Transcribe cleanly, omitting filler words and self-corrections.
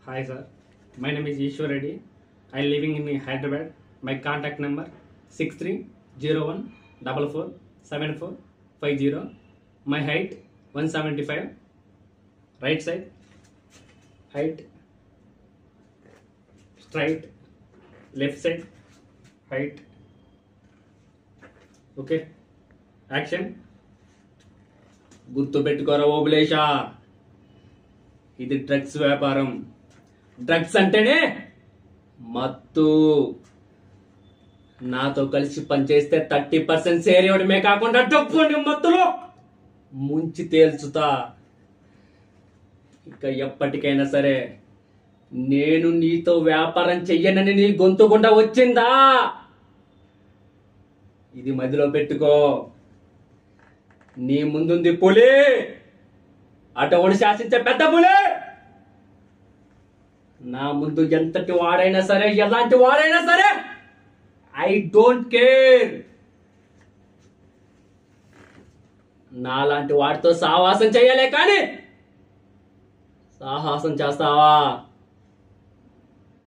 Hi sir, my name is Ishwar Reddy. I am living in Hyderabad. My contact number 6301447450. My height 175. Right side height straight. Left side height. Okay. Action. గుర్తు పెట్టుకోరా ఓబులేషా, ఇది drugs వ్యాపారం. Drugs అంటేనే మత్తు. నాతో కలిసి పనిచేస్తే 30% share ఇవ్వడమే కాకుండా డబ్బుని మత్తులో ముంచి తేల్చుతా. ఇక ఎప్పటికైనా సరే నేను నీతో వ్యాపారం చెయ్యనని నీ గొంతు గుండా వచ్చిందా, ఇది మదిలో పెట్టుకో. నీ ముందుంది పులి, అటవుని శాసించే పెద్ద పులి. నా ముందు ఎంతటి వాడైనా సరే, ఎలాంటి వాడైనా సరే, ఐ డోంట్ కేర్. నాలాంటి వాడితో సావాసం చెయ్యాలే కానీ సాహసం చేస్తావా?